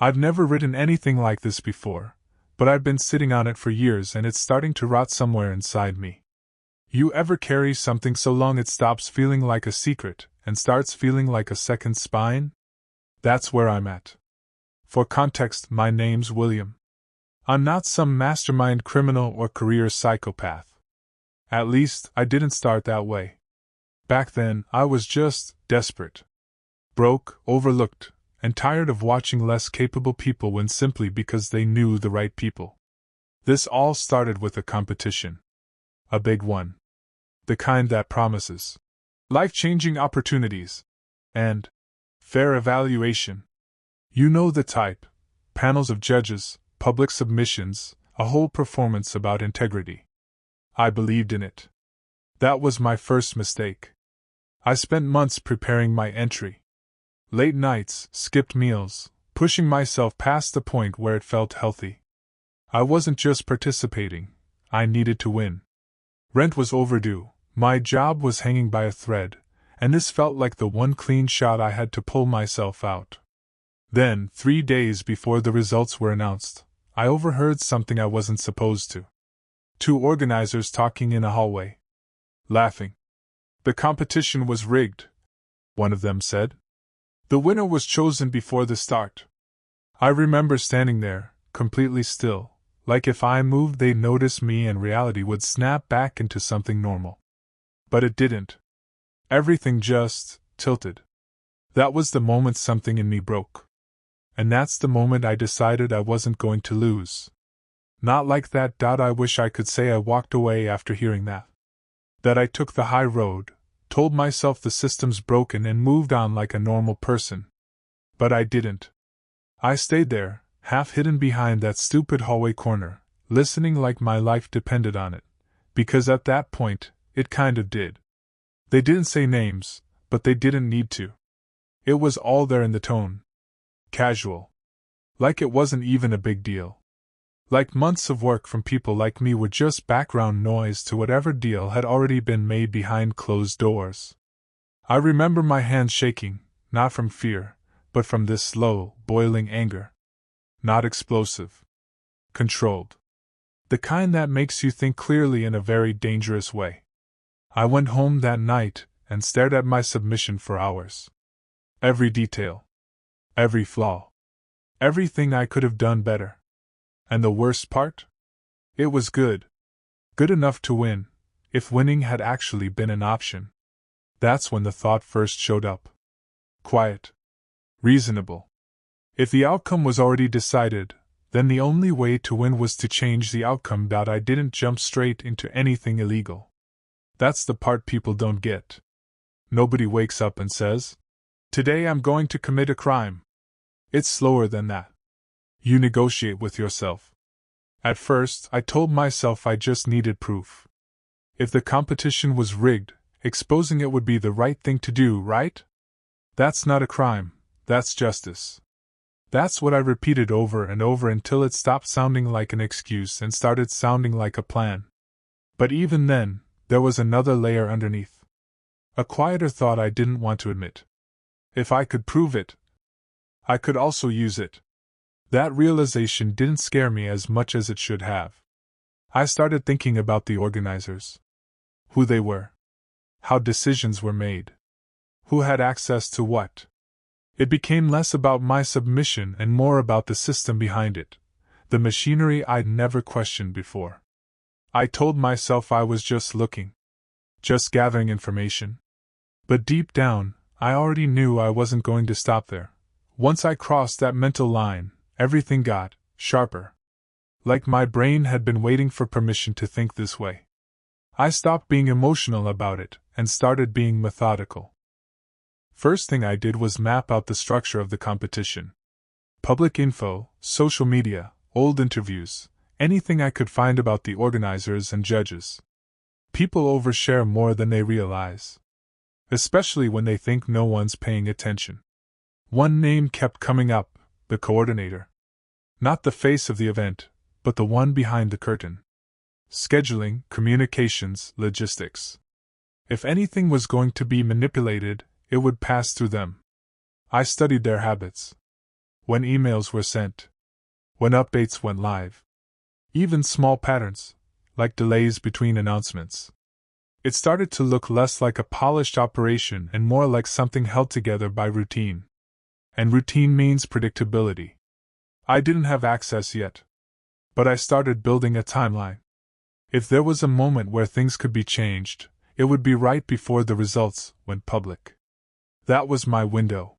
I've never written anything like this before, but I've been sitting on it for years and it's starting to rot somewhere inside me. You ever carry something so long it stops feeling like a secret and starts feeling like a second spine? That's where I'm at. For context, my name's William. I'm not some mastermind criminal or career psychopath. At least, I didn't start that way. Back then, I was just desperate. Broke, overlooked, and tired of watching less capable people win simply because they knew the right people. This all started with a competition. A big one. The kind that promises life-changing opportunities and fair evaluation. You know the type: panels of judges, public submissions, a whole performance about integrity. I believed in it. That was my first mistake. I spent months preparing my entry. Late nights, skipped meals, pushing myself past the point where it felt healthy. I wasn't just participating, I needed to win. Rent was overdue, my job was hanging by a thread, and this felt like the one clean shot I had to pull myself out. Then, 3 days before the results were announced, I overheard something I wasn't supposed to. 2 organizers talking in a hallway. Laughing. The competition was rigged, one of them said. The winner was chosen before the start. I remember standing there, completely still, like if I moved they'd notice me and reality would snap back into something normal. But it didn't. Everything just tilted. That was the moment something in me broke. And that's the moment I decided I wasn't going to lose. Not like that. I wish I could say I walked away after hearing that. That I took the high road, told myself the system's broken and moved on like a normal person. But I didn't. I stayed there, half hidden behind that stupid hallway corner, listening like my life depended on it, because at that point, it kind of did. They didn't say names, but they didn't need to. It was all there in the tone. Casual. Like it wasn't even a big deal. Like months of work from people like me were just background noise to whatever deal had already been made behind closed doors. I remember my hands shaking, not from fear, but from this slow, boiling anger. Not explosive. Controlled. The kind that makes you think clearly in a very dangerous way. I went home that night and stared at my submission for hours. Every detail. Every flaw. Everything I could have done better. And the worst part? It was good. Good enough to win, if winning had actually been an option. That's when the thought first showed up. Quiet. Reasonable. If the outcome was already decided, then the only way to win was to change the outcome. I didn't jump straight into anything illegal. That's the part people don't get. Nobody wakes up and says, "Today I'm going to commit a crime." It's slower than that. You negotiate with yourself. At first, I told myself I just needed proof. If the competition was rigged, exposing it would be the right thing to do, right? That's not a crime, that's justice. That's what I repeated over and over until it stopped sounding like an excuse and started sounding like a plan. But even then, there was another layer underneath. A quieter thought I didn't want to admit. If I could prove it, I could also use it. That realization didn't scare me as much as it should have. I started thinking about the organizers. Who they were. How decisions were made. Who had access to what. It became less about my submission and more about the system behind it, the machinery I'd never questioned before. I told myself I was just looking. Just gathering information. But deep down, I already knew I wasn't going to stop there. Once I crossed that mental line, everything got sharper. Like my brain had been waiting for permission to think this way. I stopped being emotional about it and started being methodical. First thing I did was map out the structure of the competition. Public info, social media, old interviews, anything I could find about the organizers and judges. People overshare more than they realize. Especially when they think no one's paying attention. One name kept coming up, the coordinator. Not the face of the event, but the one behind the curtain. Scheduling, communications, logistics. If anything was going to be manipulated, it would pass through them. I studied their habits. when emails were sent, when updates went live. Even small patterns, like delays between announcements. It started to look less like a polished operation and more like something held together by routine. And routine means predictability. I didn't have access yet, but I started building a timeline. If there was a moment where things could be changed, it would be right before the results went public. That was my window.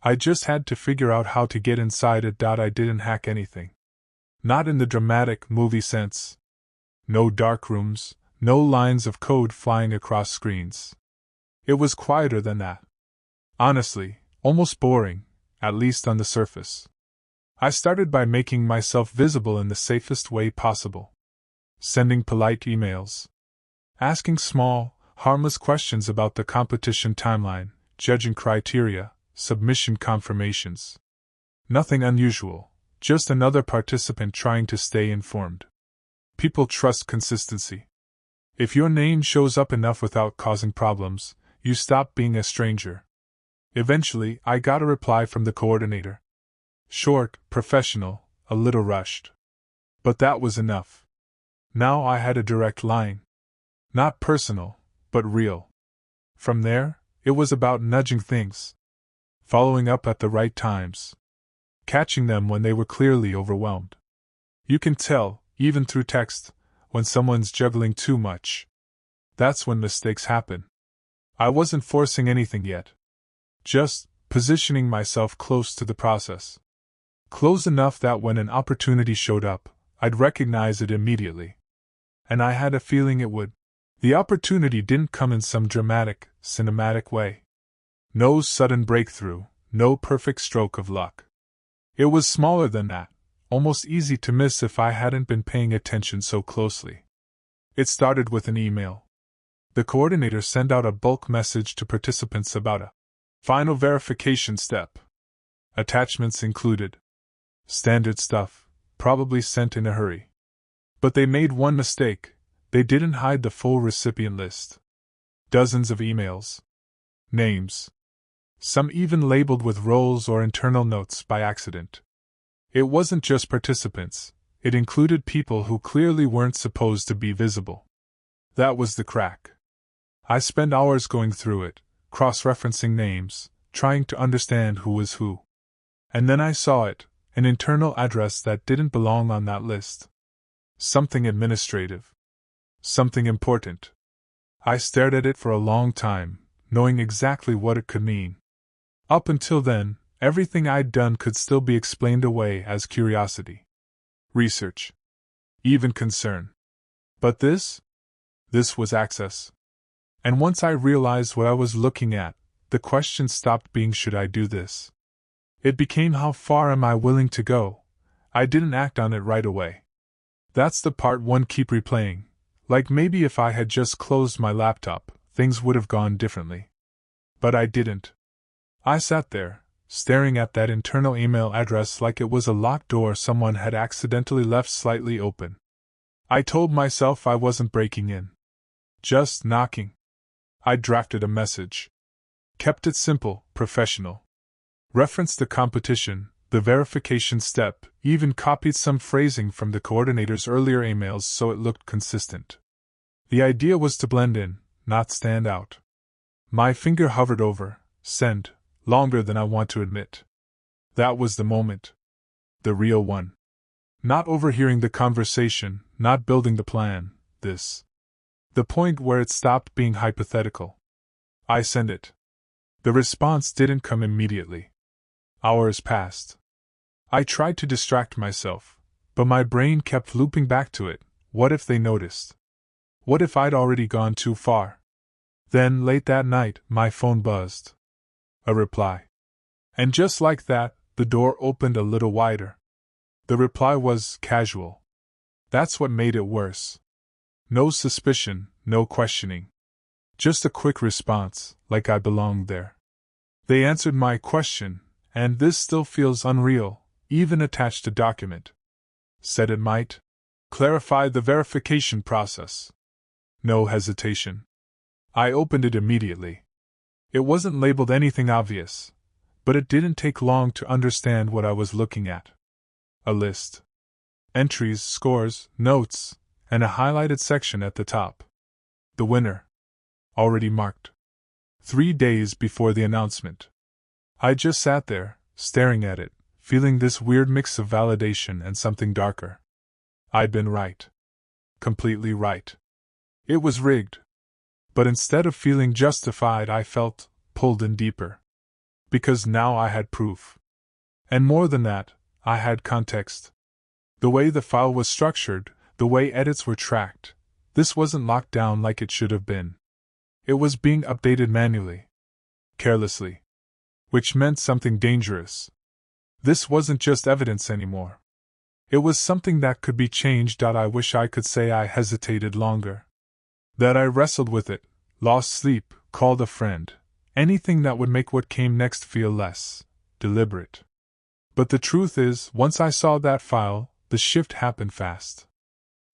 I just had to figure out how to get inside it. I didn't hack anything. Not in the dramatic movie sense. No dark rooms, no lines of code flying across screens. It was quieter than that. Honestly, almost boring, at least on the surface. I started by making myself visible in the safest way possible. Sending polite emails. Asking small, harmless questions about the competition timeline, judging criteria, submission confirmations. Nothing unusual, just another participant trying to stay informed. People trust consistency. If your name shows up enough without causing problems, you stop being a stranger. Eventually, I got a reply from the coordinator. Short, professional, a little rushed. But that was enough. Now I had a direct line. Not personal, but real. From there, it was about nudging things. Following up at the right times. Catching them when they were clearly overwhelmed. You can tell, even through text, when someone's juggling too much. That's when mistakes happen. I wasn't forcing anything yet. Just positioning myself close to the process. Close enough that when an opportunity showed up, I'd recognize it immediately. And I had a feeling it would. The opportunity didn't come in some dramatic, cinematic way. No sudden breakthrough, no perfect stroke of luck. It was smaller than that, almost easy to miss if I hadn't been paying attention so closely. It started with an email. The coordinator sent out a bulk message to participants about a final verification step. Attachments included. Standard stuff, probably sent in a hurry. But they made one mistake: they didn't hide the full recipient list. Dozens of emails. Names. Some even labeled with roles or internal notes by accident. It wasn't just participants, it included people who clearly weren't supposed to be visible. That was the crack. I spent hours going through it, cross-referencing names, trying to understand who was who. And then I saw it, an internal address that didn't belong on that list. Something administrative. Something important. I stared at it for a long time, knowing exactly what it could mean. Up until then, everything I'd done could still be explained away as curiosity. Research. Even concern. But this was access. And once I realized what I was looking at, the question stopped being should I do this? It became how far am I willing to go? I didn't act on it right away. That's the part one keep replaying. Like maybe if I had just closed my laptop, things would have gone differently. But I didn't. I sat there, staring at that internal email address like it was a locked door someone had accidentally left slightly open. I told myself I wasn't breaking in. Just knocking. I drafted a message. Kept it simple, professional. Referenced the competition, the verification step, even copied some phrasing from the coordinator's earlier emails so it looked consistent. The idea was to blend in, not stand out. My finger hovered over send, longer than I want to admit. That was the moment. The real one. Not overhearing the conversation, not building the plan, this. The point where it stopped being hypothetical. I sent it. The response didn't come immediately. Hours passed. I tried to distract myself, but my brain kept looping back to it. What if they noticed? What if I'd already gone too far? Then, late that night, my phone buzzed. A reply. And just like that, the door opened a little wider. The reply was casual. That's what made it worse. No suspicion, no questioning. Just a quick response, like I belonged there. They answered my question, and this still feels unreal, even attached to document. Said it might clarify the verification process. No hesitation. I opened it immediately. It wasn't labeled anything obvious, But it didn't take long to understand what I was looking at. A list. Entries, scores, notes, and a highlighted section at the top. The winner. Already marked. 3 days before the announcement. I just sat there, staring at it, feeling this weird mix of validation and something darker. I'd been right. Completely right. It was rigged. But instead of feeling justified, I felt pulled in deeper. Because now I had proof. And more than that, I had context. The way the file was structured, the way edits were tracked, this wasn't locked down like it should have been. It was being updated manually. Carelessly. Which meant something dangerous. This wasn't just evidence anymore. It was something that could be changed. I wish I could say I hesitated longer. That I wrestled with it, lost sleep, called a friend, anything that would make what came next feel less deliberate. But the truth is, once I saw that file, the shift happened fast.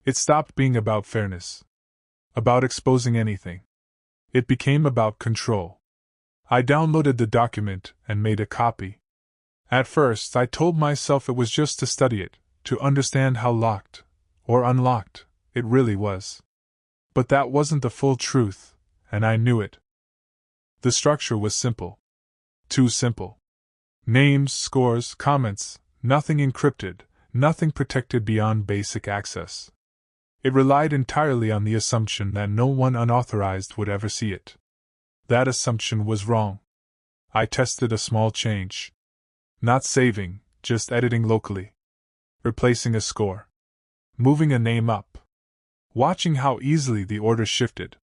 It stopped being about fairness. About exposing anything. It became about control. I downloaded the document and made a copy. At first, I told myself it was just to study it, to understand how locked, or unlocked, it really was. But that wasn't the full truth, and I knew it. The structure was simple. Too simple. Names, scores, comments, nothing encrypted, nothing protected beyond basic access. It relied entirely on the assumption that no one unauthorized would ever see it. That assumption was wrong. I tested a small change. Not saving, just editing locally. Replacing a score. Moving a name up. Watching how easily the order shifted.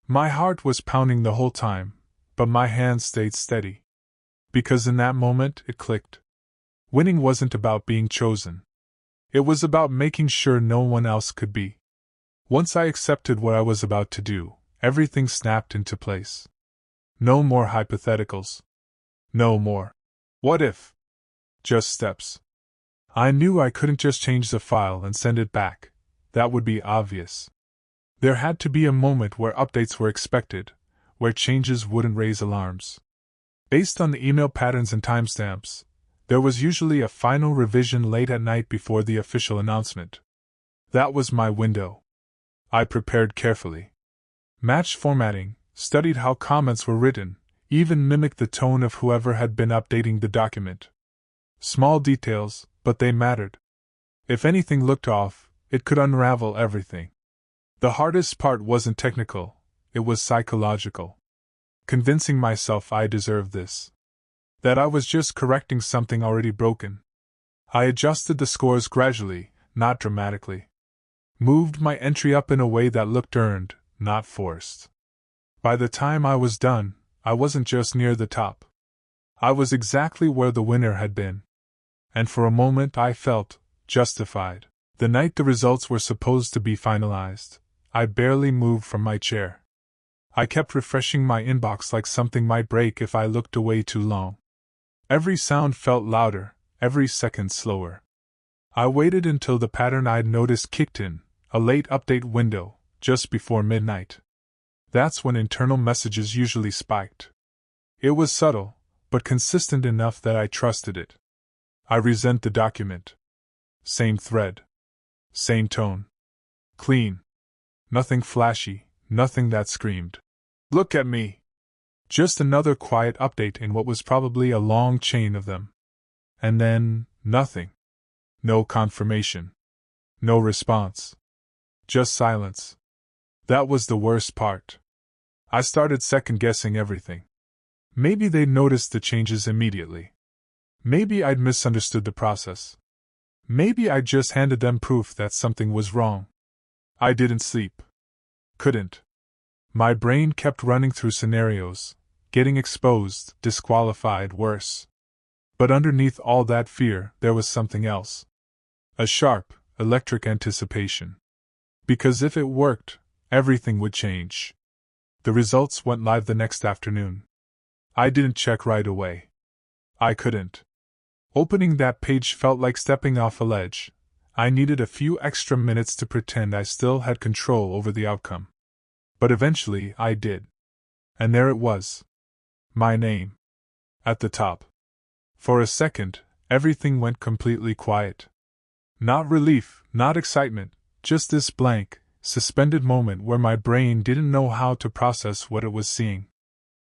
My heart was pounding the whole time, but my hands stayed steady. Because in that moment it clicked. Winning wasn't about being chosen. It was about making sure no one else could be. Once I accepted what I was about to do, everything snapped into place. No more hypotheticals. No more what if. Just steps. I knew I couldn't just change the file and send it back. That would be obvious. There had to be a moment where updates were expected, where changes wouldn't raise alarms. Based on the email patterns and timestamps, there was usually a final revision late at night before the official announcement. That was my window. I prepared carefully. Matched formatting, studied how comments were written, even mimicked the tone of whoever had been updating the document. Small details, but they mattered. If anything looked off, it could unravel everything. The hardest part wasn't technical, it was psychological. Convincing myself I deserved this. That I was just correcting something already broken. I adjusted the scores gradually, not dramatically. Moved my entry up in a way that looked earned, not forced. By the time I was done, I wasn't just near the top. I was exactly where the winner had been. And for a moment I felt justified. The night the results were supposed to be finalized, I barely moved from my chair. I kept refreshing my inbox like something might break if I looked away too long. Every sound felt louder, every second slower. I waited until the pattern I'd noticed kicked in, a late update window, just before midnight. That's when internal messages usually spiked. It was subtle, but consistent enough that I trusted it. I resent the document. Same thread. Same tone. Clean. Nothing flashy, nothing that screamed, "Look at me!" Just another quiet update in what was probably a long chain of them. And then, nothing. No confirmation. No response. Just silence. That was the worst part. I started second-guessing everything. Maybe they'd noticed the changes immediately. Maybe I'd misunderstood the process. Maybe I'd just handed them proof that something was wrong. I didn't sleep. Couldn't. My brain kept running through scenarios, getting exposed, disqualified, worse. But underneath all that fear, there was something else. A sharp, electric anticipation. Because if it worked, everything would change. The results went live the next afternoon. I didn't check right away. I couldn't. Opening that page felt like stepping off a ledge. I needed a few extra minutes to pretend I still had control over the outcome. But eventually I did. And there it was. My name. At the top. For a second, everything went completely quiet. Not relief, not excitement, just this blank, suspended moment where my brain didn't know how to process what it was seeing.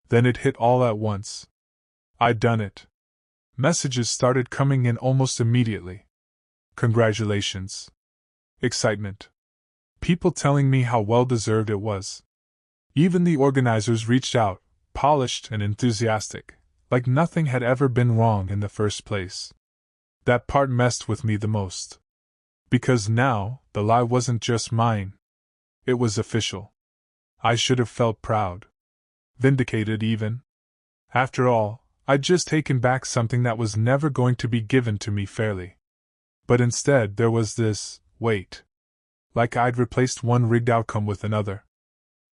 Then it hit all at once. I'd done it. Messages started coming in almost immediately. Congratulations. Excitement. People telling me how well-deserved it was. Even the organizers reached out, polished and enthusiastic, like nothing had ever been wrong in the first place. That part messed with me the most. Because now, the lie wasn't just mine. It was official. I should have felt proud. Vindicated even. After all, I'd just taken back something that was never going to be given to me fairly. But instead there was this weight. Like I'd replaced one rigged outcome with another.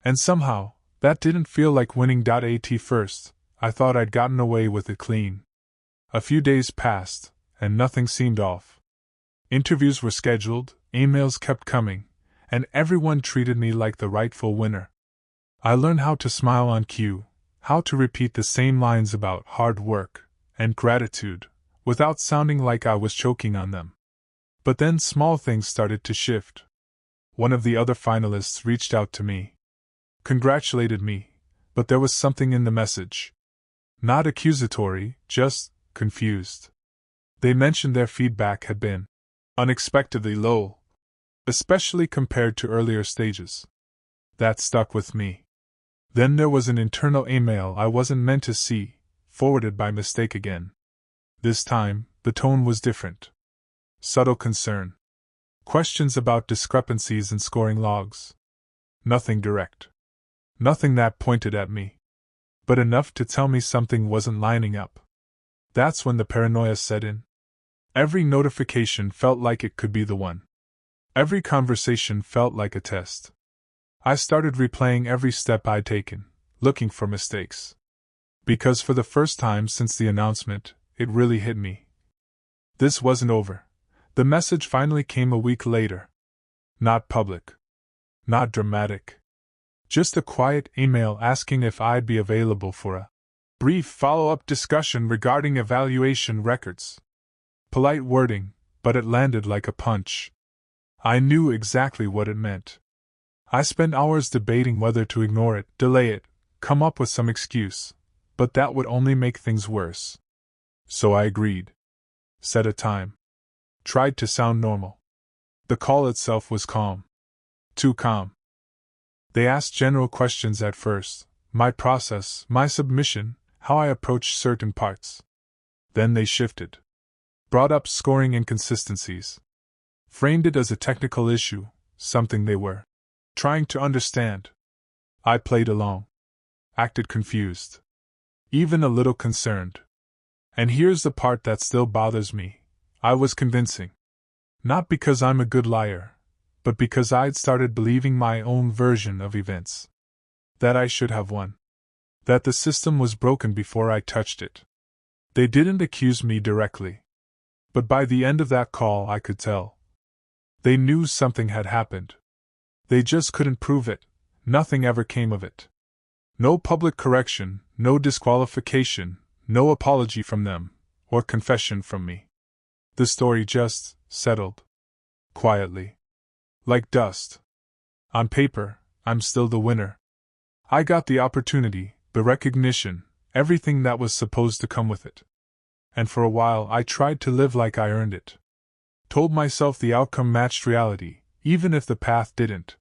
And somehow, that didn't feel like winning. At first, I thought I'd gotten away with it clean. A few days passed, and nothing seemed off. Interviews were scheduled, emails kept coming, and everyone treated me like the rightful winner. I learned how to smile on cue, how to repeat the same lines about hard work and gratitude, without sounding like I was choking on them. But then small things started to shift. One of the other finalists reached out to me. Congratulated me, but there was something in the message. Not accusatory, just confused. They mentioned their feedback had been unexpectedly low, especially compared to earlier stages. That stuck with me. Then there was an internal email I wasn't meant to see, forwarded by mistake again. This time, the tone was different. Subtle concern. Questions about discrepancies in scoring logs. Nothing direct. Nothing that pointed at me. But enough to tell me something wasn't lining up. That's when the paranoia set in. Every notification felt like it could be the one. Every conversation felt like a test. I started replaying every step I'd taken, looking for mistakes. Because for the first time since the announcement, it really hit me. This wasn't over. The message finally came a week later. Not public. Not dramatic. Just a quiet email asking if I'd be available for a brief follow-up discussion regarding evaluation records. Polite wording, but it landed like a punch. I knew exactly what it meant. I spent hours debating whether to ignore it, delay it, come up with some excuse, but that would only make things worse. So I agreed. Set a time. Tried to sound normal. The call itself was calm. Too calm. They asked general questions at first, my process, my submission, how I approached certain parts. Then they shifted. Brought up scoring inconsistencies. Framed it as a technical issue, something they were trying to understand. I played along. Acted confused. Even a little concerned. And here's the part that still bothers me. I was convincing. Not because I'm a good liar, but because I'd started believing my own version of events. That I should have won. That the system was broken before I touched it. They didn't accuse me directly. But by the end of that call I could tell. They knew something had happened. They just couldn't prove it. Nothing ever came of it. No public correction, no disqualification, no apology from them, or confession from me. The story just settled. Quietly. Like dust. On paper, I'm still the winner. I got the opportunity, the recognition, everything that was supposed to come with it. And for a while I tried to live like I earned it. Told myself the outcome matched reality, even if the path didn't.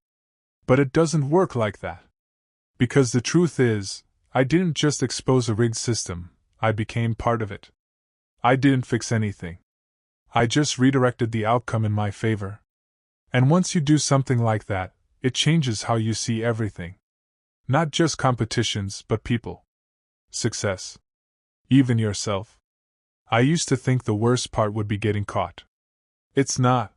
But it doesn't work like that. Because the truth is, I didn't just expose a rigged system, I became part of it. I didn't fix anything. I just redirected the outcome in my favor. And once you do something like that, it changes how you see everything. Not just competitions, but people. Success. Even yourself. I used to think the worst part would be getting caught. It's not.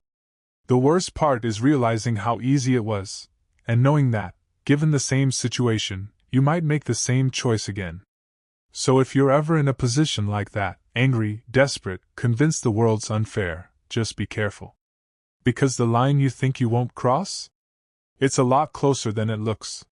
The worst part is realizing how easy it was, and knowing that, given the same situation, you might make the same choice again. So if you're ever in a position like that, angry, desperate, convinced the world's unfair, just be careful. Because the line you think you won't cross? It's a lot closer than it looks.